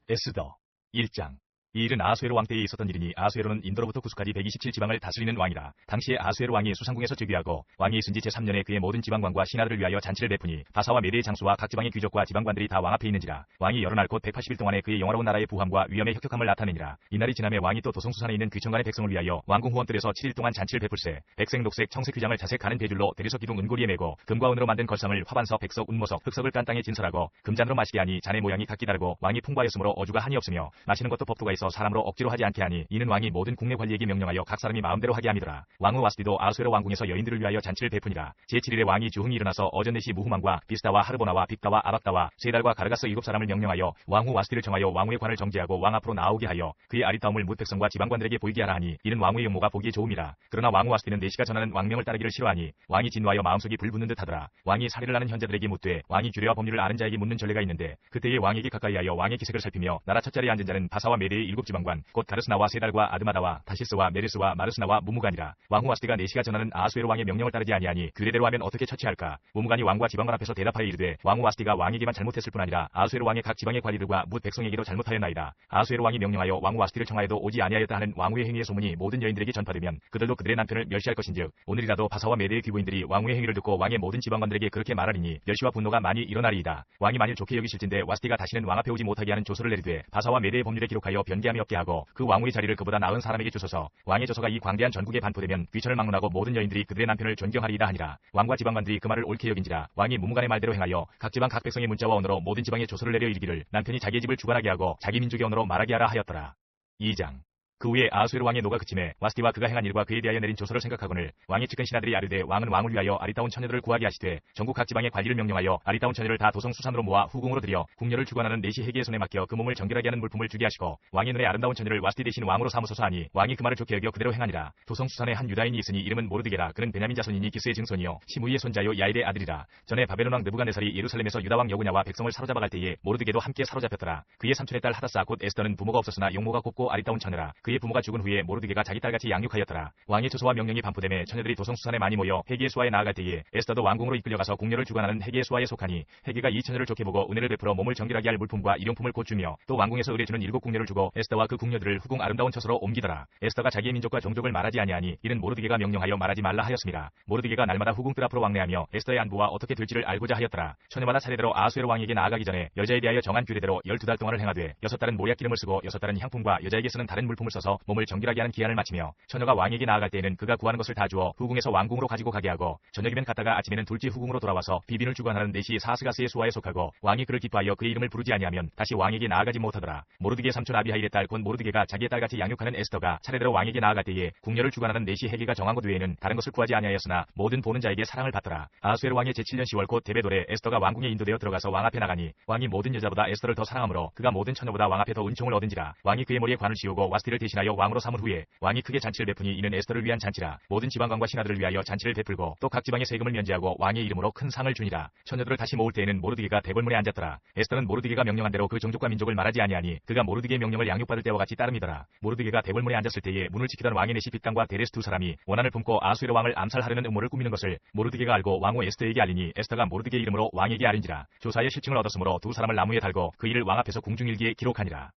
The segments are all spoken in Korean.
에스더 1장. 이 일은 아수에로 왕 때에 있었던 일이니 아수에로는 인도로부터 구스까지 127지방을 다스리는 왕이라. 당시에 아수에로 왕이 수상궁에서 즉위하고 왕이 있은 지 제3년에 그의 모든 지방관과 신하들을 위하여 잔치를 베푸니 바사와 메대의 장수와 각 지방의 귀족과 지방관들이 다 왕 앞에 있는지라. 왕이 여러 날 곧 180일 동안에 그의 영화로운 나라의 부함과 위엄의 혁혁함을 나타내니라. 이날이 지남에 왕이 또 도성수산에 있는 귀천간의 백성을 위하여 왕궁 후원들에서 7일 동안 잔치를 베풀세. 백색 녹색 청색 휘장을 자색 가는 배줄로 대리석 기둥 은고리에 메고 금과 은으로 만든 걸상을 화반석 백석 운모석 흑석을 깐 땅에 진설하고 금잔으로 마시게 하니 잔의 모양이 각기 다르고 왕이 풍부하였으므로 어주가 한이 없으며 마시는 것도 법도가 있어 사람으로 억지로 하지 않게 하니 이는 왕이 모든 국내 관리에게 명령하여 각 사람이 마음대로 하게 함이더라. 왕후 와스디도 아수에로 왕궁에서 여인들을 위하여 잔치를 베푸니라. 제7일에 왕이 주흥이 일어나서 어전넷이 무후만과 비스다와 하르보나와 빅다와 아박다와 세달과 가르가스 7사람을 명령하여 왕후 와스디를 정하여 왕후의 관을 정지하고 왕 앞으로 나오게 하여 그의 아리따움을 뭇 백성과 지방관들에게 보이게 하라 하니 이는 왕후의 용모가 보기에 좋음이라. 그러나 왕후 와스디는 내시가 전하는 왕명을 따르기를 싫어하니 왕이 진노하여 마음속이 불붙는 듯하더라. 왕이 살인을 하는 현자들에게 묻되 왕이 규례와 법률을 아는 자에게 묻는 전례가 있는데 그때에 왕에게 가까이하여 왕의 기색을 살피며 나라 첫 자리에 앉은 자는 바사와 메대의 7지방관 곧 가르스나와 세달과 아드마다와 다시스와 메르스와 마르스나와 무무간이라. 왕후 와스디가 내시가 전하는 아수에로 왕의 명령을 따르지 아니하니 규례대로 하면 어떻게 처치할까. 무무간이 왕과 지방관 앞에서 대답하여 이르되 왕후 와스디가 왕에게만 잘못했을 뿐 아니라 아수에로 왕의 각 지방의 관리들과 뭇 백성에게도 잘못하였나이다. 아수에로 왕이 명령하여 왕후 와스디를 청하여도 오지 아니하였다 하는 왕후의 행위의 소문이 모든 여인들에게 전파되면 그들도 그들의 남편을 멸시할 것인즉 오늘이라도 바사와 메대의 귀부인들이 왕후의 행위를 듣고 왕의 모든 지방관들에게 그렇게 말하리니 멸시와 분노가 많이 일어나리이다. 왕이 만일 좋게 여기실진대 와스디가 다시는 왕 앞에 오지 못하게 하는 조서를 내리되 바사와 메대의 법률에 기록하여 변개함이 없게 하고 그 왕후의 자리를 그보다 나은 사람에게 주소서. 왕의 조서가 이 광대한 전국에 반포되면 귀천을 막론하고 모든 여인들이 그들의 남편을 존경하리이다 하니라. 왕과 지방관들이 그 말을 옳게 여긴지라. 왕이 무무간의 말대로 행하여 각 지방 각 백성의 문자와 언어로 모든 지방에 조서를 내려 이르기를 남편이 자기의 집을 주관하게 하고 자기 민족의 언어로 말하게 하라 하였더라. 2장. 그 후에 아수에로 왕의 노가 그침에 와스디와 그가 행한 일과 그에 대하여 내린 조서를 생각하거늘 왕의 측근 신하들이 아뢰되 왕은 왕을 위하여 아리따운 처녀들을 구하게 하시되 전국 각 지방의 관리를 명령하여 아리따운 처녀를 다 도성수산으로 모아 후궁으로 들여 궁녀를 주관하는 내시 해계의 손에 맡겨 그 몸을 정결하게 하는 물품을 주게 하시고 왕의 눈에 아름다운 처녀를 와스디 대신 왕으로 삼으소서 하니 왕이 그 말을 좋게 여겨 그대로 행하니라. 도성수산에 한 유다인이 있으니 이름은 모르드게라. 그는 베냐민 자손이니 기스의 증손이요 시므이의 손자요 야일의 아들이라. 전에 바벨론 왕 느부갓네살이 예루살렘에서 유다 왕 여구냐와 백성을 사로잡아 갈 때에 모르드게도 함께 사로잡혔더라. 그의 삼촌의 딸 하다사 곧 에스더는 부모가 없었으나 용모가 곱고 아리따운 처녀라. 그의 부모가 죽은 후에 모르드게가 자기 딸같이 양육하였더라. 왕의 조서와 명령이 반포되매 처녀들이 도성수산에 많이 모여 해계의 수하에 나아갈 때에 에스더도 왕궁으로 이끌려가서 궁녀를 주관하는 해계의 수하에 속하니 해계가 이 처녀를 좋게 보고 은혜를 베풀어 몸을 정결하게 할 물품과 일용품을 곧 주며 또 왕궁에서 의뢰주는 7 궁녀를 주고 에스더와 그 궁녀들을 후궁 아름다운 처소로 옮기더라. 에스더가 자기의 민족과 종족을 말하지 아니하니 이는 모르드게가 명령하여 말하지 말라 하였습니다. 모르드게가 날마다 후궁 뜰 앞으로 왕래하며 에스더의 안부와 어떻게 될지를 알고자 하였더라. 처녀마다 차례대로 아수에로 왕에게 나아가기 전에 여자에 대하여 정한 규례대로 12달 동안을 행하되 6달은 모략 기름을 쓰고 6달은 향품과 여자에게 쓰는 다른 물품을 써서 몸을 정결하게 하는 기한을 마치며 처녀가 왕에게 나아갈 때에는 그가 구하는 것을 다 주어 후궁에서 왕궁으로 가지고 가게 하고 저녁이면 갔다가 아침에는 둘째 후궁으로 돌아와서 비빈을 주관하는 내시 사스가스의 수하에 속하고 왕이 그를 기뻐하여 그의 이름을 부르지 아니하면 다시 왕에게 나아가지 못하더라. 모르드게의 삼촌 아비하일의 딸 곧 모르드게가 자기의 딸같이 양육하는 에스더가 차례대로 왕에게 나아갈 때에 궁녀를 주관하는 내시 해계가 정한 것 외에는 다른 것을 구하지 아니하였으나 모든 보는 자에게 사랑을 받더라. 아수에로 왕의 제7년 10월 곧 데베돌에 에스더가 왕궁에 인도되어 들어가서 왕 앞에 나가니 왕이 모든 여자보다 에스더를 더 사랑하므로 그가 모든 처녀보다 왕 앞에 더 은총을 얻은지라. 왕이 그의 머리에 관을 씌우고 와스디를 대신하여 왕으로 삼은 후에 왕이 크게 잔치를 베푸니 이는 에스더를 위한 잔치라. 모든 지방관과 신하들을 위하여 잔치를 베풀고 또 각 지방의 세금을 면제하고 왕의 이름으로 큰 상을 주니라. 처녀들을 다시 모을 때에는 모르드게가 대궐문에 앉았더라. 에스더는 모르드게가 명령한 대로 그 종족과 민족을 말하지 아니하니 그가 모르드게의 명령을 양육받을 때와 같이 따름이더라. 모르드게가 대궐문에 앉았을 때에 문을 지키던 왕의 내시 빅단과 데레스 2사람이 원한을 품고 아수에로 왕을 암살하려는 음모를 꾸미는 것을 모르드게가 알고 왕후 에스더에게 알리니 에스더가 모르드게의 이름으로 왕에게 알린지라. 조사의 실증을 얻었으므로 2사람을 나무에 달고 그 일을 왕 앞에서 궁중일기에 기록하니라.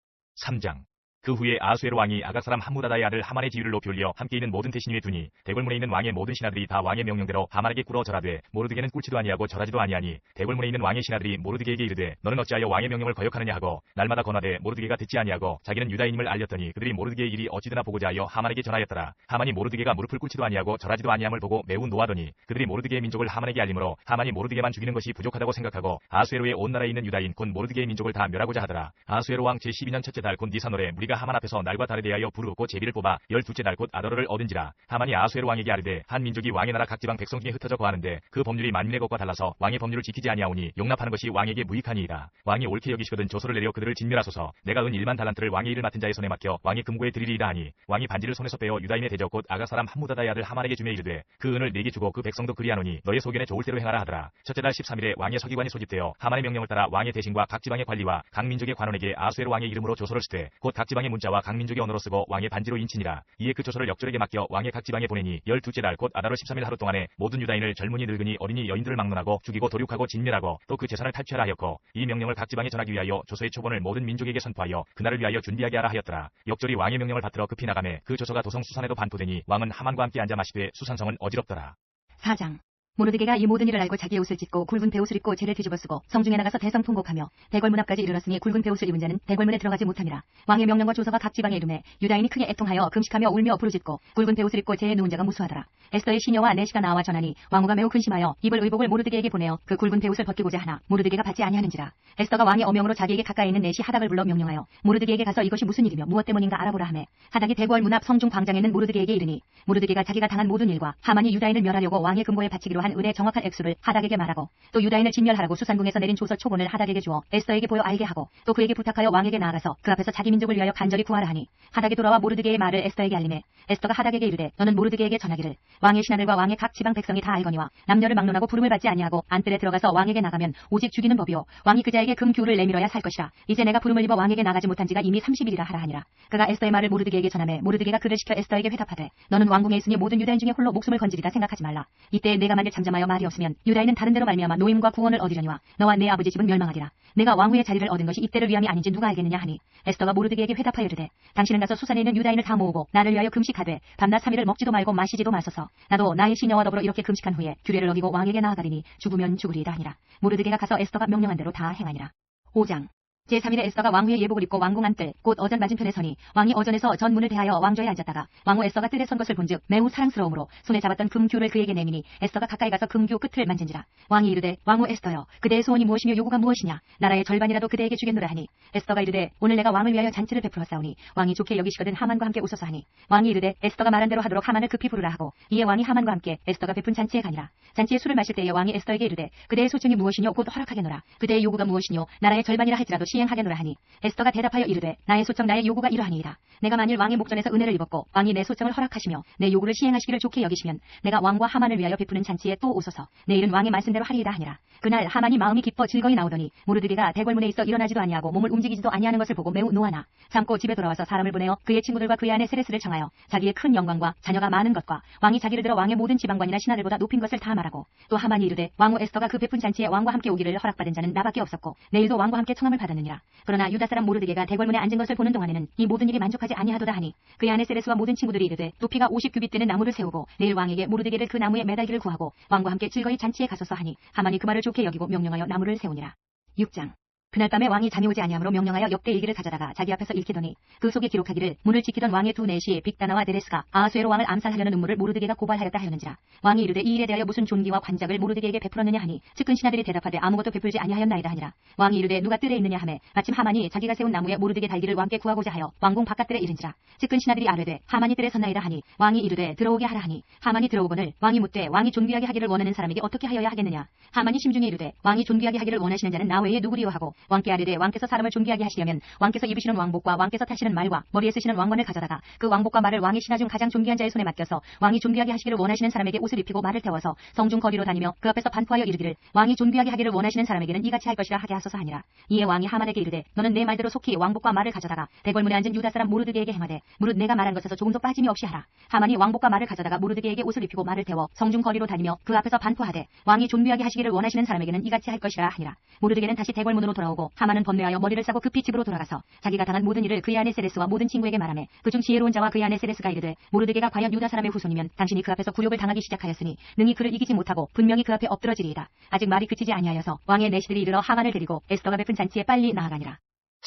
3장. 그 후에 아수에로 왕이 아각 사람 함무다다의 아들 하만의 지위를 높이 올려 함께 있는 모든 대신 위에 두니 대궐문에 있는 왕의 모든 신하들이 다 왕의 명령대로 하만에게 꿇어 절하되 모르드게는 꿇지도 아니하고 절하지도 아니하니 대궐문에 있는 왕의 신하들이 모르드게에게 이르되 너는 어찌하여 왕의 명령을 거역하느냐 하고 날마다 권하되 모르드게가 듣지 아니하고 자기는 유다인임을 알렸더니 그들이 모르드게의 일이 어찌되나 보고자 하여 하만에게 전하였더라. 하만이 모르드게가 무릎을 꿇지도 아니하고 절하지도 아니함을 보고 매우 노하더니 그들이 모르드게의 민족을 하만에게 알림으로 하만이 모르드게만 죽이는 것이 부족하다고 생각하고 아수에로의 온 나라에 있는 유다인 곧 모르드게의 민족을 다 멸하고자 하더라. 아수에로 왕 제12년 첫째 달 곧 니산월에 무리가 하만 앞에서 날과 달에 대하여 부르고 제비를 뽑아 12째 달 곧 아더러를 얻은지라. 하만이 아수에로 왕에게 아뢰되 한 민족이 왕의 나라 각 지방 백성 중에 흩어져 거하는데 그 법률이 만민의 것과 달라서 왕의 법률을 지키지 아니하오니 용납하는 것이 왕에게 무익하니이다. 왕이 옳게 여기시거든 조서를 내려 그들을 진멸하소서. 내가 은 1만 달란트를 왕의 일을 맡은 자의 손에 맡겨 왕이 금고에 드리리이다 하니 왕이 반지를 손에서 빼어 유다인의 대적 곧 아각 사람 함무다다의 아들 하만에게 주며 이르되 그 은을 내게 주고 그 백성도 그리하노니 너의 소견에 좋을 대로 행하라 하더라. 첫째 달 13일에 왕의 서기관이 소집되어 하만의 명령을 따라 왕의 대신과 각 지방의 관리와 각 민족의 관원에게 아수에로 왕의 이름으로 조서를 쓰되 곧 각 지방의 왕의 문자와 각 민족의 언어로 쓰고 왕의 반지로 인치니라. 이에 그 조서를 역졸에게 맡겨 왕의 각 지방에 보내니 12째 달 곧 아다로 13일 하루 동안에 모든 유다인을 젊은이 늙은이 어린이 여인들을 막론하고 죽이고 도륙하고 진멸하고 또 그 재산을 탈취하라 하였고 이 명령을 각 지방에 전하기 위하여 조서의 초본을 모든 민족에게 선포하여 그날을 위하여 준비하게 하라 하였더라. 역졸이 왕의 명령을 받들어 급히 나가매 그 조서가 도성 수산에도 반포되니 왕은 하만과 함께 앉아 마시되 수산성은 어지럽더라. 4장. 모르드게가 이 모든 일을 알고 자기의 옷을 찢고 굵은 베옷을 입고 재를 뒤집어 쓰고 성중에 나가서 대성 통곡하며 대궐문 앞까지 이르렀으니 굵은 베옷을 입은 자는 대궐문에 들어가지 못하니라. 왕의 명령과 조서가 각 지방에 이르매 유다인이 크게 애통하여 금식하며 울며 부르짖고 굵은 베옷을 입고 재에 누운 자가 무수하더라. 에스더의 시녀와 내시가 나와 전하니 왕후가 매우 근심하여 입을 의복을 모르드게에게 보내어 그 굵은 베옷을 벗기고자 하나 모르드게가 받지 아니하는지라. 에스더가 왕의 어명으로 자기에게 가까이 있는 내시 하닥을 불러 명령하여 모르드게에게 가서 이것이 무슨 일이며 무엇 때문인가 알아보라 하매 하닥이 대궐문 앞 성중 광장에 있는 모르드게에게 이르니 모르드게가 자기가 당한 모든 일과 하만이 유다인을 멸하려고 왕의 금고에 바치기로 한 은의 정확한 액수를 하닥에게 말하고 또 유다인을 진멸하라고 수산궁에서 내린 조서 초본을 하닥에게 주어 에스더에게 보여 알게 하고 또 그에게 부탁하여 왕에게 나아가서 그 앞에서 자기 민족을 위하여 간절히 구하라 하니 하닥이 돌아와 모르드게의 말을 에스더에게 알리매 에스더가 하닥에게 이르되 너는 모르드게에게 전하기를 왕의 신하들과 왕의 각 지방 백성이 다 알거니와 남녀를 막론하고 부름을 받지 아니하고 안뜰에 들어가서 왕에게 나가면 오직 죽이는 법이요 왕이 그 자에게 금규를 내밀어야 살 것이라. 이제 내가 부름을 입어 왕에게 나가지 못한 지가 이미 30일이라 하라 하니라. 그가 에스더의 말을 모르드게에게 전하매 모르드게가 그를 시켜 에스더에게 회답하되 너는 왕궁에 있으니 모든 유다인 중에 홀로 목숨을 건지리라 생각하지 말라. 이때 내가 만일 잠잠하여 말이 없으면 유다인은 다른 데로 말미암아 노임과 구원을 얻으려니와 너와 내 아버지 집은 멸망하리라. 내가 왕후의 자리를 얻은 것이 이때를 위함이 아닌지 누가 알겠느냐 하니 에스더가 모르드게에게 회답하여 이르되 당신은 가서 수산에 있는 유다인을 다 모으고 나를 위하여 금식하되 밤낮 3일을 먹지도 말고 마시지도 마소서. 나도 나의 시녀와 더불어 이렇게 금식한 후에 규례를 어기고 왕에게 나아가리니 죽으면 죽으리이다 하니라. 모르드게가 가서 에스더가 명령한 대로 다 행하니라. 5장. 제3일에 에스더가 왕후의 예복을 입고 왕궁 안뜰 곧 어전 맞은편에 서니 왕이 어전에서 전문을 대하여 왕좌에 앉았다가 왕후 에스더가 뜰에 선 것을 본즉 매우 사랑스러움으로 손에 잡았던 금규를 그에게 내미니 에스더가 가까이 가서 금규 끝을 만진지라. 왕이 이르되 왕후 에스더여 그대의 소원이 무엇이며 요구가 무엇이냐 나라의 절반이라도 그대에게 주겠노라 하니 에스더가 이르되 오늘 내가 왕을 위하여 잔치를 베풀었사오니 왕이 좋게 여기시거든 하만과 함께 오소서 하니 왕이 이르되 에스더가 말한 대로 하도록 하만을 급히 부르라 하고 이에 왕이 하만과 함께 에스더가 베푼 잔치에 가니라. 잔치에 술을 마실 때에 왕이 에스더에게 이르되 그대의 소청이 무엇이뇨 곧 허락하게노라. 그대의 요구가 무엇이뇨 나라의 절반이라 할지라도 시행하게노라 하니 에스더가 대답하여 이르되 나의 소청 나의 요구가 이러하니이다. 내가 만일 왕의 목전에서 은혜를 입었고 왕이 내 소청을 허락하시며 내 요구를 시행하시기를 좋게 여기시면 내가 왕과 하만을 위하여 베푸는 잔치에 또 오소서. 내일은 왕의 말씀대로 하리이다 하니라. 그날 하만이 마음이 기뻐 즐거이 나오더니 모르드게가 대궐문에 있어 일어나지도 아니하고 몸을 움직이지도 아니하는 것을 보고 매우 노하나 참고 집에 돌아와서 사람을 보내어 그의 친구들과 그의 아내 세레스를 청하여 자기의 큰 영광과 자녀가 많은 것과 왕이 자기를 들어 왕의 모든 지방관이나 신하들보다 높인 것을 다 말하고 또 하만이 이르되 왕후 에스더가 그 베푼 잔치에 왕과 함께 오기를 허락받은 자는 나밖에 없었고 내일도 왕과 함께 청함을 받았느니라. 그러나 유다 사람 모르드게가 대궐문에 앉은 것을 보는 동안에는 이 모든 일이 만족하지 아니하도다 하니 그의 아내 세레스와 모든 친구들이 이르되 높이가 50규빗 되는 나무를 세우고 내일 왕에게 모르드게를 그 나무에 매달기를 구하고 왕과 함께 즐거이 잔치에 가소서 하니 하만이 그 말을 좋게 여기고 명령하여 나무를 세우니라. 6장. 그날 밤에 왕이 잠이 오지 아니하므로 명령하여 역대 일기를 가져다가 자기 앞에서 읽히더니 그 속에 기록하기를 문을 지키던 왕의 두 내시 빅다나와 데레스가 아하수에로 왕을 암살하려는 음모를 모르드게가 고발하였다 하였는지라. 왕이 이르되 이 일에 대하여 무슨 존귀와 관작을 모르드게에게 베풀었느냐 하니 측근 신하들이 대답하되 아무것도 베풀지 아니하였나이다 하니라. 왕이 이르되 누가 뜰에 있느냐 하매 마침 하만이 자기가 세운 나무에 모르드게 달기를 왕께 구하고자 하여 왕궁 바깥뜰에 이른지라. 측근 신하들이 아뢰되 하만이 뜰에 섰나이다 하니 왕이 이르되 들어오게 하라 하니 하만이 들어오거늘 왕이 묻되 왕이 존귀하게 하기를 원하는 사람에게 어떻게 하여야 하겠느냐. 하만이 심중에 이르되 왕이 존귀하게 하기를 원하시는 자는 나 외에 누구리요 하고 왕께 아뢰되 왕께서 사람을 존귀하게 하시려면 왕께서 입으시는 왕복과 왕께서 타시는 말과 머리에 쓰시는 왕관을 가져다가 그 왕복과 말을 왕의 신하 중 가장 존귀한 자의 손에 맡겨서 왕이 존귀하게 하시기를 원하시는 사람에게 옷을 입히고 말을 태워서 성중 거리로 다니며 그 앞에서 반포하여 이르기를 왕이 존귀하게 하기를 원하시는 사람에게는 이같이 할 것이라 하게 하소서 하니라. 이에 왕이 하만에게 이르되 너는 내 말대로 속히 왕복과 말을 가져다가 대궐문에 앉은 유다 사람 모르드게에게 행하되 무릇 내가 말한 것에서 조금도 빠짐이 없이 하라. 하만이 왕복과 말을 가져다가 모르드게에게 옷을 입히고 말을 태워 성중 거리로 다니며 그 앞에서 반포하되 왕이 존귀하게 하시기를 원하시는 사람에게는 이같이 할 것이라 하니라. 모르드게는 다시 대궐문으로 돌아오고 하만은 번뇌하여 머리를 싸고 급히 집으로 돌아가서 자기가 당한 모든 일을 그의 아내 세레스와 모든 친구에게 말하매 그중 지혜로운 자와 그의 아내 세레스가 이르되 모르드게가 과연 유다 사람의 후손이면 당신이 그 앞에서 굴욕을 당하기 시작하였으니 능히 그를 이기지 못하고 분명히 그 앞에 엎드러지리이다. 아직 말이 그치지 아니하여서 왕의 내시들이 이르러 하만을 데리고 에스더가 베푼 잔치에 빨리 나아가니라.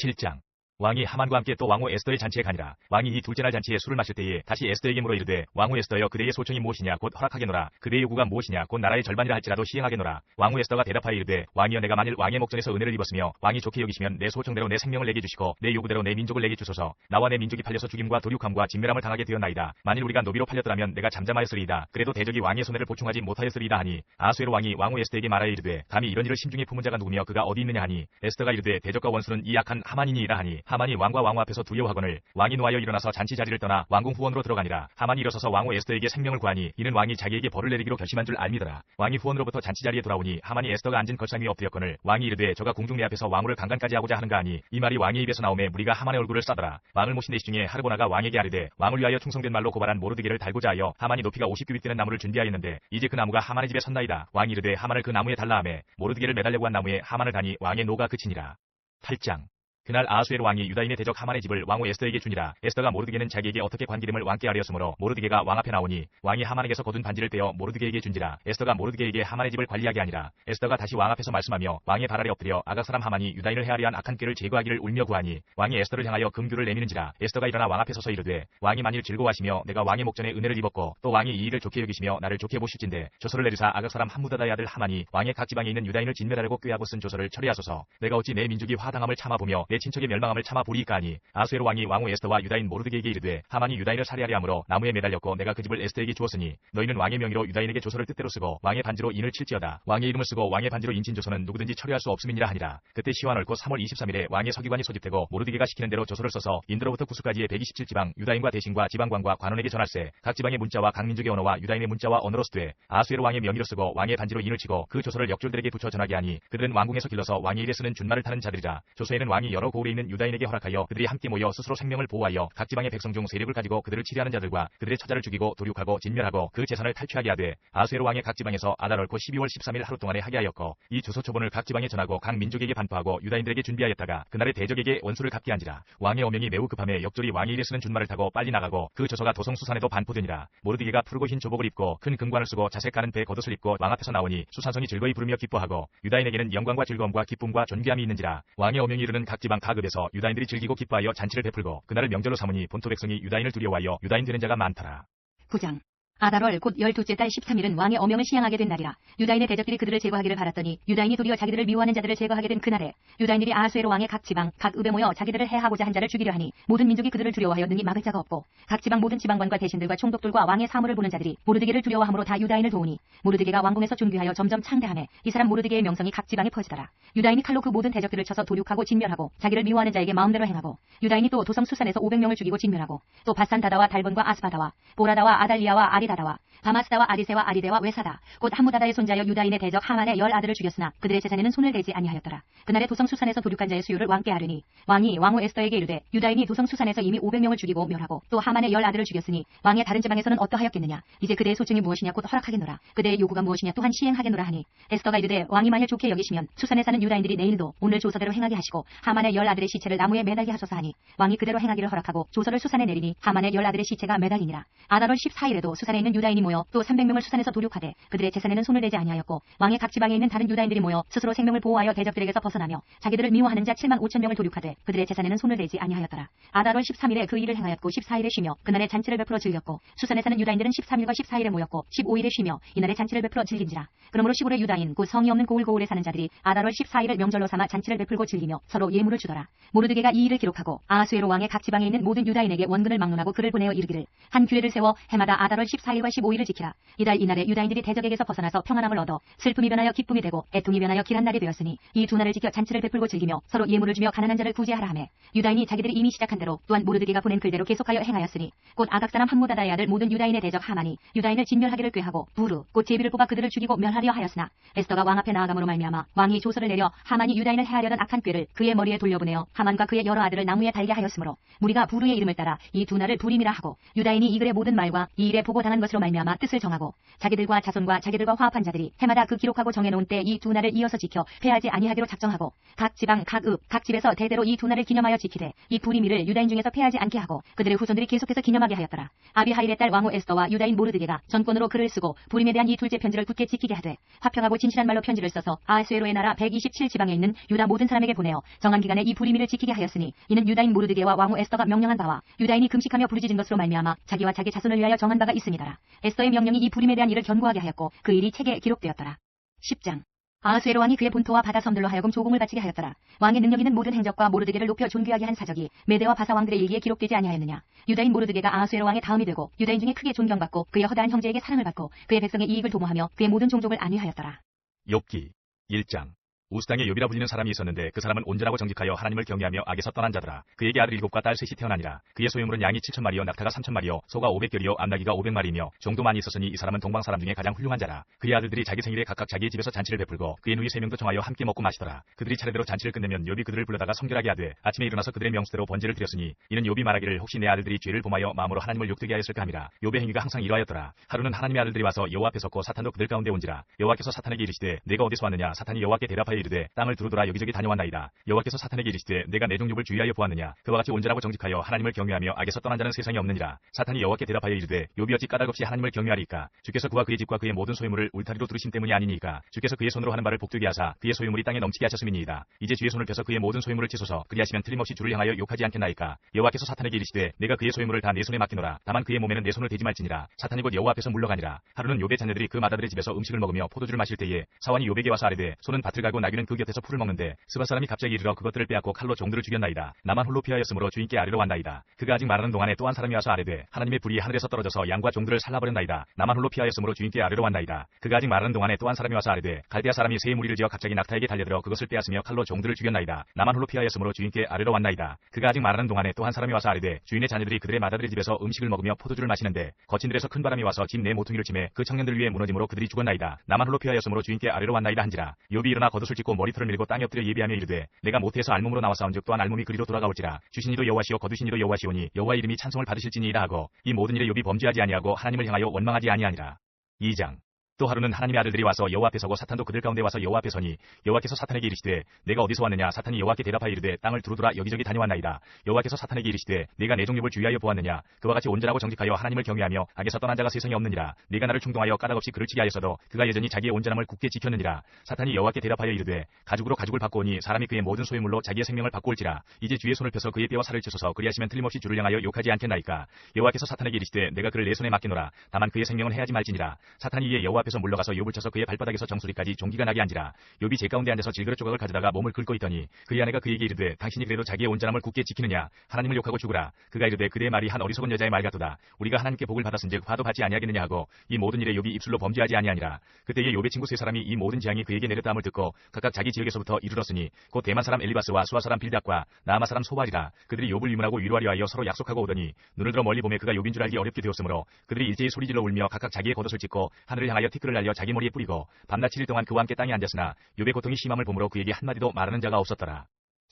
7장. 왕이 하만과 함께 또 왕후 에스더의 잔치에 가니라. 왕이 이 둘째 날 잔치에 술을 마실 때에 다시 에스더에게 물어 이르되 왕후 에스더여 그대의 소청이 무엇이냐 곧 허락하게노라. 그대의 요구가 무엇이냐 곧 나라의 절반이라 할지라도 시행하게노라. 왕후 에스더가 대답하여 이르되 왕이여 내가 만일 왕의 목전에서 은혜를 입었으며 왕이 좋게 여기시면 내 소청대로 내 생명을 내게 주시고 내 요구대로 내 민족을 내게 주소서. 나와 내 민족이 팔려서 죽임과 도륙함과 진멸함을 당하게 되었나이다. 만일 우리가 노비로 팔렸더라면 내가 잠잠하였으리이다. 그래도 대적이 왕의 손해를 보충하지 못하였으리이다 하니 아하수에로 왕이 왕후 에스더에게 말하여 이르되 감히 이런 일을 심중에 품은 자가 누구며 그가 어디 있느냐 하니 에스더가 이르되 대적과 원수는 이 악한 하만이니이다 하니 하만이 왕과 왕후 앞에서 두려워하거늘 왕이 노하여 일어나서 잔치 자리를 떠나 왕궁 후원으로 들어가니라. 하만이 일어서서 왕후 에스더에게 생명을 구하니 이는 왕이 자기에게 벌을 내리기로 결심한 줄 알미더라. 왕이 후원으로부터 잔치 자리에 돌아오니 하만이 에스더가 앉은 거상 위에 엎드렸거늘 왕이 이르되 저가 궁중 내 앞에서 왕후를 강간까지 하고자 하는가 하니 이 말이 왕의 입에서 나오매 무리가 하만의 얼굴을 싸더라. 왕을 모신 내시 중에 하르보나가 왕에게 아뢰되 왕을 위하여 충성된 말로 고발한 모르드게를 달고자 하여 하만이 높이가 50규빗 되는 나무를 준비하였는데 이제 그 나무가 하만의 집에 섰나이다. 왕이 이르되 하만을 그 나무에 달라 하매 모르드게를 매달려고 한 나무에 하만을 다니 왕의 노가 그치니라. 8장. 그날 아하수에로 왕이 유다인의 대적 하만의 집을 왕후 에스더에게 주니라. 에스더가 모르드게는 자기에게 어떻게 관기됨을 왕께 아뢰었으므로 모르드게가 왕 앞에 나오니 왕이 하만에게서 거둔 반지를 떼어 모르드게에게 준지라. 에스더가 모르드게에게 하만의 집을 관리하게 하니라. 에스더가 다시 왕 앞에서 말씀하며 왕의 발 아래 엎드려 아각 사람 하만이 유다인을 해하려 한 악한 꾀를 제거하기를 울며 구하니 왕이 에스더를 향하여 금규를 내미는지라. 에스더가 일어나 왕 앞에 서서 이르되 왕이 만일 즐거워하시며 내가 왕의 목전에 은혜를 입었고 또 왕이 이 일을 좋게 여기시며 나를 좋게 보실진대 조서를 내리사 아각 사람 함무다다의 아들 하만이 왕의 각 지방에 있는 유다인을 진멸하려고 꾀하고 쓴 조서를 처리하소서. 내가 어찌 내 민족이 화당함을 참아보며 내 친척의 멸망함을 참아 보리이까 하니 아하수에로 왕이 왕후 에스더와 유다인 모르드게에게 이르되 하만이 유다인을 살해하려 함으로 나무에 매달렸고 내가 그 집을 에스더에게 주었으니 너희는 왕의 명의로 유다인에게 조서를 뜻대로 쓰고 왕의 반지로 인을 칠지어다. 왕의 이름을 쓰고 왕의 반지로 인친 조서는 누구든지 처리할 수 없음이니라 하니라. 그때 시와 넓고 3월 23일에 왕의 서기관이 소집되고 모르드게가 시키는 대로 조서를 써서 인도로부터 구스까지의 127지방 유다인과 대신과 지방관과 관원에게 전할세. 각 지방의 문자와 각 민족의 언어와 유다인의 문자와 언어로 쓰되 아하수에로 왕의 명의로 쓰고 왕의 반지로 인을 치고 그 조서를 역졸들에게 붙여 전하게 하니 그들은 왕궁에서 길러서 왕의 일에 쓰는 준말을 타는 자들이라. 조서에는 왕이 여러 고을에 있는 유다인에게 허락하여 그들이 함께 모여 스스로 생명을 보호하여 각 지방의 백성 중 세력을 가지고 그들을 치리하는 자들과 그들의 처자를 죽이고 도륙하고 진멸하고 그 재산을 탈취하게 하되 아하수에로 왕의 각 지방에서 아달 얽고 12월 13일 하루 동안에 하게 하였고 이 조서 초본을 각 지방에 전하고 각 민족에게 반포하고 유다인들에게 준비하였다가 그날의 대적에게 원수를 갚게 한지라. 왕의 어명이 매우 급함에 역졸이 왕의 일에 쓰는 준말을 타고 빨리 나가고 그 조서가 도성 수산에도 반포되니라. 모르드게가 푸르고 흰 조복을 입고 큰 금관을 쓰고 자색 가는 배 겉옷을 입고 왕 앞에서 나오니 수산성이 즐거이 부르며 기뻐하고 유다인에게는 영광과 즐거움과 기쁨과 존귀함이 있는지라. 왕의 어명이 이르는 각 지방 각 읍에서 유다인들이 즐기고 기뻐하여 잔치를 베풀고 그날을 명절로 삼으니 본토 백성이 유다인을 두려워하여 유다인 되는 자가 많더라. 9장. 아달월 곧 12째 달 13일은 왕의 어명을 시행하게 된 날이라. 유다인의 대적들이 그들을 제거하기를 바랐더니 유다인이 도리어 자기들을 미워하는 자들을 제거하게 된 그날에 유다인들이 아하수에로 왕의 각 지방 각 읍에 모여 자기들을 해하고자 한 자를 죽이려 하니 모든 민족이 그들을 두려워하여 능히 막을 자가 없고 각 지방 모든 지방관과 대신들과 총독들과 왕의 사물을 보는 자들이 모르드게를 두려워함으로 다 유다인을 도우니 모르드게가 왕궁에서 존귀하여 점점 창대하매 이 사람 모르드게의 명성이 각 지방에 퍼지더라. 유다인이 칼로 그 모든 대적들을 쳐서 도륙하고 진멸하고 자기를 미워하는 자에게 마음대로 행하고 유다인이 또 도성 수산에서 500명을 죽이고 진멸하고 또 바산 다다와 달본과 아스바다와 보라다와 아달리아와 아리다다와 바마스다와 아리세와 아리데와 외사다 곧 함무다다의 손자여 유다인의 대적 하만의 10아들을 죽였으나 그들의 재산에는 손을 대지 아니하였더라. 그날에 도성 수산에서 도륙한 자의 수요를 왕께 아뢰니 왕이 왕후 에스더에게 이르되 유다인이 도성 수산에서 이미 500명을 죽이고 멸하고 또 하만의 10아들을 죽였으니 왕의 다른 지방에서는 어떠하였겠느냐. 이제 그대의 소증이 무엇이냐 곧 허락하겠노라. 그대의 요구가 무엇이냐 또한 시행하겠노라 하니 에스더가 이르되 왕이 만일 좋게 여기시면 수산에 사는 유다인들이 내일도 오늘 조서대로 행하게 하시고 하만의 10아들의 시체를 나무에 매달게 하소서 하니 왕이 그대로 행하기를 허락하고 조서를 수산에 내리니 하만의 10아들의 시체가 매달리니라. 아달월 14일에도 수산에 있는 유다인이 모여 또 300명을 수산에서 도륙하되 그들의 재산에는 손을 대지 아니하였고 왕의 각 지방에 있는 다른 유다인들이 모여 스스로 생명을 보호하여 대적들에게서 벗어나며 자기들을 미워하는 자 7만 5천 명을 도륙하되 그들의 재산에는 손을 대지 아니하였더라. 아달월 13일에 그 일을 행하였고 14일에 쉬며 그날에 잔치를 베풀어 즐겼고 수산에 사는 유다인들은 13일과 14일에 모였고 15일에 쉬며 이날에 잔치를 베풀어 즐긴지라. 그러므로 시골의 유다인 곧 성이 없는 고을고을에 사는 자들이 아달월 14일을 명절로 삼아 잔치를 베풀고 즐기며 서로 예물을 주더라. 모르드게가 이 일을 기록하고 아하수에로 왕의 각 지방에 있는 모든 유다인에게 원근을 막론하고 글을 보내어 이르기를 한 규례를 세워 해마다 아달월 14일과 15일을 지키라. 이날에 유다인들이 대적에게서 벗어나서 평안함을 얻어 슬픔이 변하여 기쁨이 되고 애통이 변하여 길한 날이 되었으니 이 두 날을 지켜 잔치를 베풀고 즐기며 서로 예물을 주며 가난한 자를 구제하라 하매 유다인이 자기들이 이미 시작한 대로 또한 모르드게가 보낸 글대로 계속하여 행하였으니 곧 아각 사람 함무다다의 아들 모든 유다인의 대적 하만이 유다인을 진멸하기를 꾀하고 부르 곧 제비를 뽑아 그들을 죽이고 멸하려 하였으나 에스더가 왕 앞에 나아감으로 말미암아 왕이 조서를 내려 하만이 유다인을 해하려던 악한 꾀를 그의 머리에 돌려보내어 하만과 그의 여러 아들을 나무에 달게 하였으므로 무리가 부르의 이름을 따라 이 두 날을 부림이라 하고 유다인이 이 글의 모든 말과 이 일에 보고당한 것으로 말미암아 뜻을 정하고 자기들과 자손과 자기들과 화합한 자들이 해마다 그 기록하고 정해놓은 때 이 두 날을 이어서 지켜 패하지 아니하기로 작정하고 각 지방 각 읍 각 집에서 대대로 이 두 날을 기념하여 지키되 이 부림일을 유다인 중에서 패하지 않게 하고 그들의 후손들이 계속해서 기념하게 하였더라. 아비하일의 딸 왕후 에스더와 유다인 모르드게가 전권으로 글을 쓰고 부림에 대한 이 둘째 편지를 굳게 지키게 하되 화평하고 진실한 말로 편지를 써서 아하수에로의 나라 127지방에 있는 유다 모든 사람에게 보내어 정한 기간에 이 부림일을 지키게 하였으니 이는 유다인 모르드게와 왕후 에스더가 명령한 바와 유다인이 금식하며 부르짖은 것으로 말미암아 자기와 자기 자손을 위하여 정한 바가 있음이더라. 에스더의 명령이 이 부림에 대한 일을 견고하게 하였고 그 일이 책에 기록되었더라. 10장. 아하수에로 왕이 그의 본토와 바다 섬들로 하여금 조공을 바치게 하였더라. 왕의 능력 있는 모든 행적과 모르드게를 높여 존귀하게 한 사적이 메대와 바사 왕들의 일기에 기록되지 아니하였느냐. 유다인 모르드게가 아하수에로 왕의 다음이 되고 유다인 중에 크게 존경받고 그의 허다한 형제에게 사랑을 받고 그의 백성의 이익을 도모하며 그의 모든 종족을 안위하였더라. 욥기 1장. 우스 땅에 욥이라 불리는 사람이 있었는데 그 사람은 온전하고 정직하여 하나님을 경외하며 악에서 떠난 자더라. 그에게 아들 7과 딸 3이 태어나니라. 그의 소유물은 양이 7,000마리요 낙타가 3,000마리요 소가 500결이요 암나기가 500마리이며 종도 많이 있었으니 이 사람은 동방 사람 중에 가장 훌륭한 자라. 그의 아들들이 자기 생일에 각각 자기의 집에서 잔치를 베풀고 그의 누이 3명도 정하여 함께 먹고 마시더라. 그들이 차례대로 잔치를 끝내면 욥이 그들을 불러다가 성결하게 하되 아침에 일어나서 그들의 명수대로 번제를 드렸으니 이는 욥이 말하기를 혹시 내 아들들이 죄를 범하여 마음으로 하나님을 욕되게 하였을까 함이라. 욥의 행위가 항상 이러하였더라. 하루는 하나님의 아들들이 와서 여호와 앞에 섰고 사탄도 그들 가운데 온지라. 여호와께서 사탄에게 이르시되 내가 어디서 왔느냐. 사탄이 여호와께 대답하여 이르되 땅을 두루돌아 여기저기 다녀왔나이다. 여호와께서 사탄에게 이르시되 내가 내 종 욥을 주의하여 보았느냐. 그와 같이 온전하고 정직하여 하나님을 경외하며 악에서 떠난 자는 세상에 없느니라. 사탄이 여호와께 대답하여 이르되 욥이 어찌 까닭없이 하나님을 경외하리까. 주께서 그와 그의 집과 그의 모든 소유물을 울타리로 두르심 때문이 아니니까. 주께서 그의 손으로 하는 바를 복되게 하사 그의 소유물이 땅에 넘치게 하셨음이니이다. 이제 주의 손을 펴서 그의 모든 소유물을 치소서. 그리하시면 틀림없이 주를 향하여 욕하지 않겠나이까. 여호와께서 사탄에게 이르시되 내가 그의 소유물을 다 내 손에 맡기노라. 다만 그의 몸에는 내 손을 대지 말지니라. 사탄이 곧 여호와 앞에서 물러가니라. 하루는 욥의 자녀들이 그 마다들의 집에서 음식을 먹으며 포도주를 마실 때에 사환이 욥에게 와서 아뢰되 소는 밭을 갈고 나귀는 그 곁에서 풀을 먹는데 스바 사람이 갑자기 이르러 그것들을 빼앗고 칼로 종들을 죽였나이다. 나만 홀로 피하였으므로 주인께 아뢰러 왔나이다. 그가 아직 말하는 동안에 또 한 사람이 와서 아뢰되 하나님의 불이 하늘에서 떨어져서 양과 종들을 살라버렸나이다. 나만 홀로 피하였으므로 주인께 아뢰러 왔나이다. 그가 아직 말하는 동안에 또 한 사람이 와서 아뢰되 갈대아 사람이 새의 무리를 지어 갑자기 낙타에게 달려들어 그것을 빼앗으며 칼로 종들을 죽였나이다. 나만 홀로 피하였으므로 주인께 아뢰러 왔나이다. 그가 아직 말하는 동안에 또 한 사람이 와서 아뢰되 주인의 자녀들이 그들의 마다들의 집에서 음식을 먹으며 포도주를 마시는데 거친 들에서 큰 바람이 와서 집 내 모퉁이를 치매 그 청년들 위에 무너짐으로 그들이 죽었나이다. 나만 홀로 피하였으므로 주인께 아뢰러 왔나이다 한지라. 욥이 일어나 겉옷을 찢고 머리털을 밀고 땅에 엎드려 예배하며 이르되 내가 모태에서 알몸으로 나와싸운즉 또한 알몸이 그리로 돌아가올지라. 주신 이도 여호와시오 거두신 이도 여호와시오니 여호와 이름이 찬송을 받으실지니이다 하고 이 모든 일에 욥이 범죄하지 아니하고 하나님을 향하여 원망하지 아니하니라. 2장. 또 하루는 하나님의 아들들이 와서 여호와 앞에 서고 사탄도 그들 가운데 와서 여호와 앞에 서니 여호와께서 사탄에게 이르시되 내가 어디서 왔느냐. 사탄이 여호와께 대답하여 이르되 땅을 두루돌아 여기저기 다녀왔나이다. 여호와께서 사탄에게 이르시되 내가 내 종 욥을 주의하여 보았느냐. 그와 같이 온전하고 정직하여 하나님을 경외하며 악에서 떠난 자가 세상에 없느니라. 네가 나를 충동하여 까닭없이 그를 치게 하였어도 그가 여전히 자기의 온전함을 굳게 지켰느니라. 사탄이 여호와께 대답하여 이르되 가죽으로 가죽을 바꿔 오니 사람이 그의 모든 소유물로 자기의 생명을 바꿔올지라. 이제 주의 손을 펴서 그의 뼈와 살을 치소서. 그리하시면 틀림없이 주를 향하여 욕하지 않겠나이까. 여호와께서 사탄에게 이르시되 내가 그를 내 손에 맡기노라. 다만 그의 생명은 해하지 말지니라. 사탄이 이에 여호와 앞에서 물러가서 욥을 쳐서 그의 발바닥에서 정수리까지 종기가 나게 한지라. 욥이 제 가운데 앉아서 질그릇 조각을 가져다가 몸을 긁고 있더니 그의 아내가 그에게 이르되 당신이 그래도 자기의 온전함을 굳게 지키느냐. 하나님을 욕하고 죽으라. 그가 이르되 그대의 말이 한 어리석은 여자의 말 같도다. 우리가 하나님께 복을 받았은즉 화도 받지 아니하겠느냐 하고 이 모든 일에 욥이 입술로 범죄하지 아니하니라. 그때에 욥의 친구 세 사람이 이 모든 재앙이 그에게 내렸다함을 듣고 각각 자기 지역에서부터 이르렀으니 곧 대만 사람 엘리바스와 수아 사람 빌닷과 나아마 사람 소발이라. 그들이 욥을 위문하고 위로하려 하여 서로 약속하고 오더니 눈을 들어 멀리 보매 그가 욥인 줄 알기 어렵게 되었으므로 그들이 일제히 소리질러 울며 각각 자기의 겉옷을 찢고 하늘을 향하여 티끌을 날려 자기 머리에 뿌리고 밤낮 7일 동안 그와 함께 땅에 앉았으나 욥의 고통이 심함을 보므로 그에게 한마디도 말하는 자가 없었더라.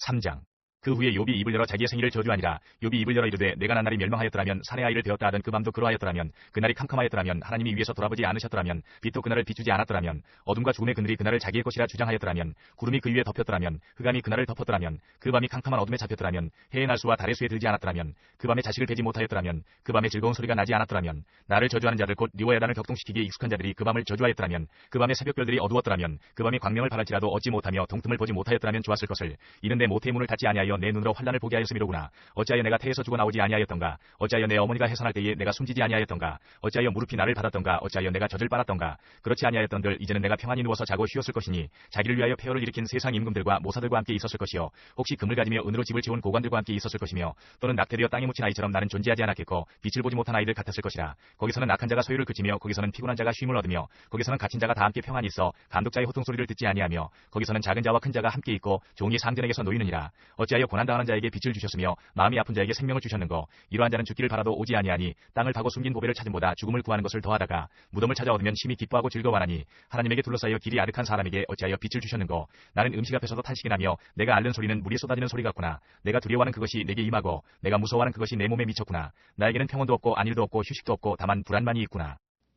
3장. 그 후에 욥이 입을 열어 자기의 생일을 저주하니라. 욥이 입을 열어 이르되 내가 난 날이 멸망하였더라면 산의 아이를 되었다 하던 그 밤도 그러하였더라면 그날이 캄캄하였더라면 하나님이 위에서 돌아보지 않으셨더라면 빛도 그날을 비추지 않았더라면 어둠과 죽음의 그늘이 그날을 자기의 것이라 주장하였더라면 구름이 그 위에 덮였더라면 흑암이 그날을 덮었더라면 그 밤이 캄캄한 어둠에 잡혔더라면 해의 날수와 달의 수에 들지 않았더라면 그 밤에 자식을 베지 못하였더라면 그 밤에 즐거운 소리가 나지 않았더라면 나를 저주하는 자들 곧 리와 야단을 격동시키기에 익숙한 자들이 그 밤을 저주하였더라면 그 밤에 새벽별들이 어두웠더라면 그 밤이 광명을 바랄지라도 얻지 못하며 동틈을 보지 못하였더라면 좋았을 것을. 이는 내 모태의 문을 닫지 아니하여 내 눈으로 환난을 보게 하였음이로구나. 어찌하여 내가 태에서 죽어 나오지 아니하였던가. 어찌하여 내 어머니가 해산할 때에 내가 숨지지 아니하였던가. 어찌하여 무릎이 나를 받았던가. 어찌하여 내가 젖을 빨았던가. 그렇지 아니하였던들 이제는 내가 평안히 누워서 자고 쉬었을 것이니 자기를 위하여 폐허를 일으킨 세상 임금들과 모사들과 함께 있었을 것이요 혹시 금을 가지며 은으로 집을 지은 고관들과 함께 있었을 것이며 또는 낙태되어 땅에 묻힌 아이처럼 나는 존재하지 않았겠고 빛을 보지 못한 아이들 같았을 것이라. 거기서는 악한 자가 소유를 그치며 거기서는 피곤한 자가 쉼을 얻으며 거기서는 갇힌 자가 다 함께 평안히 있어 감독자의 호통소리를 듣지 아니하며 거기서는 작은 자와 큰 자가 함께 있고 종이 상전에게서 놓이느니라. 어찌하여 고난당하는 자에게 빛을 주셨으며 마음이 아픈 자에게 생명을 주셨는고. 이러한 자는 죽기를 바라도 오지 아니하니 땅을 파고 숨긴 보배를 찾음보다 죽음을 구하는 것을 더하다가 무덤을 찾아 얻으면 심히 기뻐하고 즐거워하나니 하나님에게 둘러싸여 길이 아득한 사람에게 어찌하여 빛을 주셨는고. 나는 음식 앞에서도 탄식이 나며 내가 앓는 소리는 물이 쏟아지는 소리 같구나. 내가 두려워하는 그것이 내게 임하고 내가 무서워하는 그것이 내 몸에 미쳤구나. 나에게는 평온도 없고 안일도 없고 휴식도 없고 다만 불안만이 있구나.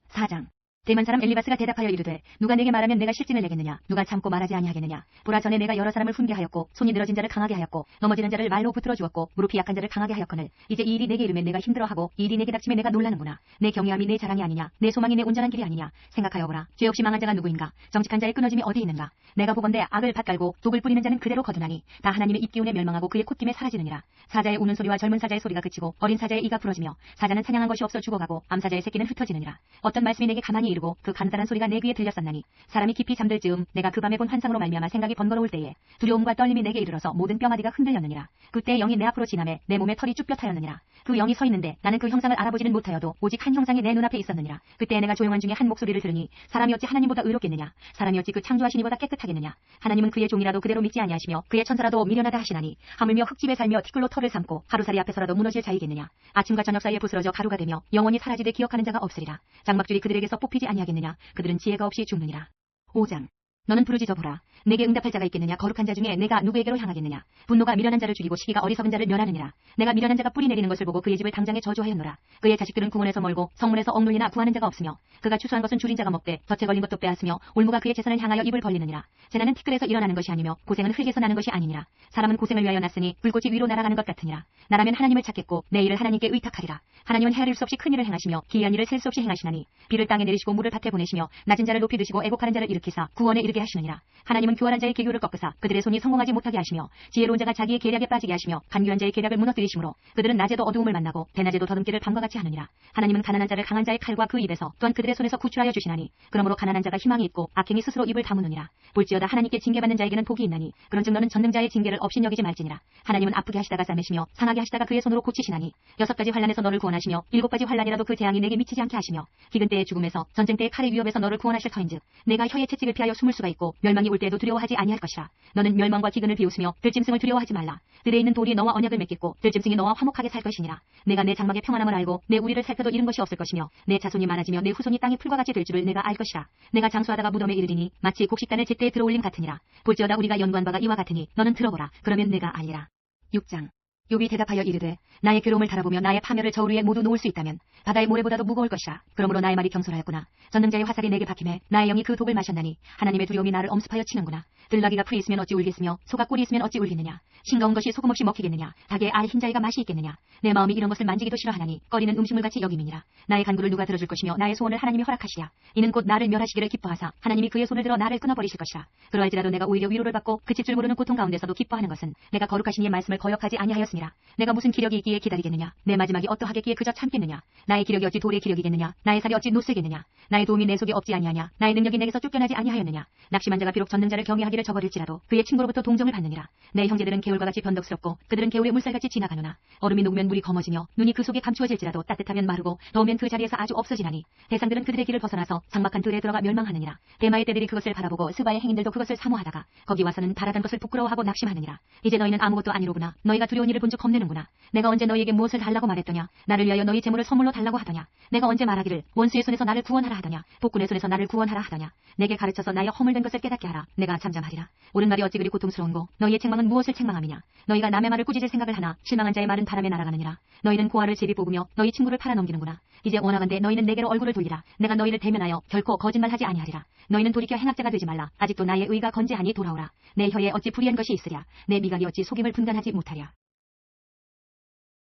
4장. 대만 사람 엘리바스가 대답하여 이르되 누가 내게 말하면 내가 실증을 내겠느냐. 누가 참고 말하지 아니하겠느냐. 보라 전에 내가 여러 사람을 훈계하였고 손이 늘어진 자를 강하게 하였고 넘어지는 자를 말로 붙들어 주었고 무릎이 약한 자를 강하게 하였거늘 이제 이 일이 내게 이르면 내가 힘들어하고 이 일이 내게 닥치면 내가 놀라는구나. 내 경외함이 내 자랑이 아니냐. 내 소망이 내 온전한 길이 아니냐. 생각하여보라. 죄 없이 망한 자가 누구인가. 정직한 자의 끊어짐이 어디 있는가. 내가 보건대 악을 밭갈고 독을 뿌리는 자는 그대로 거두나니 다 하나님의 입기운에 멸망하고 그의 콧김에 사라지느니라. 사자의 우는 소리와 젊은 사자의 소리가 그치고 어린 사자의 이가 부러지며 사자는 사냥한 것이 없어 죽어가고 암사자의 새끼는 흩어지느니라. 어떤 말씀이 내게 가만히 이르고 그 간단한 소리가 내 귀에 들렸었나니 사람이 깊이 잠들 즈음 내가 그 밤에 본 환상으로 말미암아 생각이 번거로울 때에 두려움과 떨림이 내게 이르러서 모든 뼈마디가 흔들렸느니라. 그때 영이 내 앞으로 지나매 내 몸에 털이 쭈뼛하였느니라. 그 영이 서 있는데 나는 그 형상을 알아보지는 못하여도 오직 한 형상이 내 눈앞에 있었느니라. 그때 내가 조용한 중에 한 목소리를 들으니 사람이 어찌 하나님보다 의롭겠느냐, 사람이 어찌 그 창조하신 이보다 깨끗하겠느냐. 하나님은 그의 종이라도 그대로 믿지 아니하시며 그의 천사라도 미련하다 하시나니 하물며 흙집에 살며 티끌로 털을 삼고 하루살이 앞에서라도 무너질 자이겠느냐. 아침과 저녁 사이에 부스러져 가루가 되며 영원히 사라지되 기억하는 자가 없으리라. 장막줄이 그들에게서 뽑히지 아니하겠느냐. 그들은 지혜가 없이 죽느니라. 5장. 너는 부르짖어 보라. 내게 응답할 자가 있겠느냐. 거룩한 자 중에 내가 누구에게로 향하겠느냐. 분노가 미련한 자를 죽이고 시기가 어리석은 자를 멸하느니라. 내가 미련한 자가 뿌리 내리는 것을 보고 그의 집을 당장에 저주하였노라. 그의 자식들은 궁원에서 멀고 성문에서 억눌리나 구하는 자가 없으며 그가 추수한 것은 줄인 자가 먹되 덫에 걸린 것도 빼앗으며 올무가 그의 재산을 향하여 입을 벌리느니라. 재난은 티끌에서 일어나는 것이 아니며 고생은 흙에서 나는 것이 아니니라. 사람은 고생을 위하여 났으니 불꽃이 위로 날아가는 것 같으니라. 나라면 하나님을 찾겠고 내 일을 하나님께 의탁하리라. 하나님은 헤아릴 수 없이 큰 일을 행하시며 기이한 일을 셀 수 없이 행하시나니 비를 땅에 내리시고 물을 밭에 보내시며 낮은 자를 높이 드시고 애곡하는 자를 일으키사 구원에 이르게 하시느니라. 하나님은 교활한 자의 계교를 꺾으사 그들의 손이 성공하지 못하게 하시며 지혜로운 자가 자기의 계략에 빠지게 하시며 간교한 자의 계략을 무너뜨리시므로 그들은 낮에도 어두움을 만나고 대낮에도 더듬기를 밤과 같이 하느니라. 하나님은 가난한 자를 강한 자의 칼과 그 입에서 또한 그들의 손에서 구출하여 주시나니 그러므로 가난한 자가 희망이 있고 악행이 스스로 입을 다무느니라. 볼지어다 하나님께 징계받는 자에게는 복이 있나니 그런즉 너는 전능자의 징계를 업신여기지 말지니라. 하나님은 아프게 하시다가 싸매시며 상하게 하시다가 그의 손으로 고치시나니 6가지 환난에서 너를 구원하시며 7가지 환난이라도 그 재앙이 내게 미치지 않게 하시며 기근 때의 죽음에서 전쟁 때의 칼의 위협에서 너를 구원하실 터인즉 내가 혀의 채찍을 피하여 숨을 수가 있고 멸망이 올 때에도 두려워하지 아니할 것이라. 너는 멸망과 기근을 비웃으며 들짐승을 두려워하지 말라. 들에 있는 돌이 너와 언약을 맺겠고 들짐승이 너와 화목하게 살 것이니라. 내가 내 장막의 평안함을 알고 내 우리를 살펴도 잃은 것이 없을 것이며 내 자손이 많아지며 내 후손이 땅의 풀과 같이 될 줄을 내가 알 것이라. 내가 장수하다가 무덤에 이르리니 마치 곡식단을 제때에 들어올림 같으니라. 볼지어다 우리가 연구한 바가 이와 같으니 너는 들어보라. 그러면 내가 알리라. 6장. 욥이 대답하여 이르되 나의 괴로움을 달아보며 나의 파멸을 저울 위에 모두 놓을 수 있다면 바다의 모래보다도 무거울 것이라. 그러므로 나의 말이 경솔하였구나. 전능자의 화살이 내게 박힘에 나의 영이 그 독을 마셨나니 하나님의 두려움이 나를 엄습하여 치는구나. 들나귀가 풀이 있으면 어찌 울겠으며 소가 꿀이 있으면 어찌 울겠느냐. 싱거운 것이 소금 없이 먹히겠느냐. 닭의 알 흰자위가 맛이 있겠느냐. 내 마음이 이런 것을 만지기도 싫어하나니 꺼리는 음식물같이 여김이니라. 나의 간구를 누가 들어줄 것이며 나의 소원을 하나님이 허락하시랴. 이는 곧 나를 멸하시기를 기뻐하사 하나님이 그의 손을 들어 나를 끊어버리실 것이라. 그러할지라도 내가 오히려 위로를 받고 그칠 줄 모르는 고통 가운데서도 기뻐하는 것은 내가 거룩하신 이의 말씀을 거역하지 아니하였습니다. 내가 무슨 기력이 있기에 기다리겠느냐. 내 마지막이 어떠하겠기에 그저 참겠느냐. 나의 기력이 어찌 돌의 기력이겠느냐. 나의 살이 어찌 노쇠겠느냐. 나의 도움이 내 속에 없지 아니하냐. 나의 능력이 내게서 쫓겨나지 아니하였느냐. 낙심한 자가 비록 전능자를 경외하기를 저버릴지라도 그의 친구로부터 동정을 받느니라. 내 형제들은 개울과 같이 변덕스럽고 그들은 개울의 물살같이 지나가노나 얼음이 녹으면 물이 검어지며 눈이 그 속에 감추어질지라도 따뜻하면 마르고 더우면 그 자리에서 아주 없어지나니 대상들은 그들의 길을 벗어나서 장막한 들에 들어가 멸망하느니라. 대마의 떼들이 그것을 바라보고 스바의 행인들도 그것을 사모하다가 거기 와서는 바라던 것을 부끄러워하고 낙심하느니라. 이제 너희는 아무것도 아니로구나. 너희가 두려운 일을 본즉 겁내는구나. 내가 언제 너희에게 무엇을 달라고 말했더냐. 나를 위하여 너희 재물을 선물로 달라고 하더냐. 내가 언제 말하기를 원수의 손에서 나를 구원하라 하더냐. 폭군의 손에서 나를 구원하라 하더냐. 내게 가르쳐서 나의 허물된 것을 깨닫게 하라. 내가 잠잠하리라. 옳은 말이 어찌 그리 고통스러운고 너희의 책망은 무엇을 책망함이냐. 너희가 남의 말을 꾸짖을 생각을 하나 실망한 자의 말은 바람에 날아가느니라. 너희는 고아를 제비 뽑으며 너희 친구를 팔아넘기는구나. 이제 원하건대 너희는 내게로 얼굴을 돌리라. 내가 너희를 대면하여 결코 거짓말하지 아니하리라. 너희는 돌이켜 행악자가 되지 말라. 아직도 나의 의가 건재하니 돌아오라. 내 혀에 어찌 불의한 것이 있으랴. 내 미각이 어찌 속임을 분간하지 못하랴.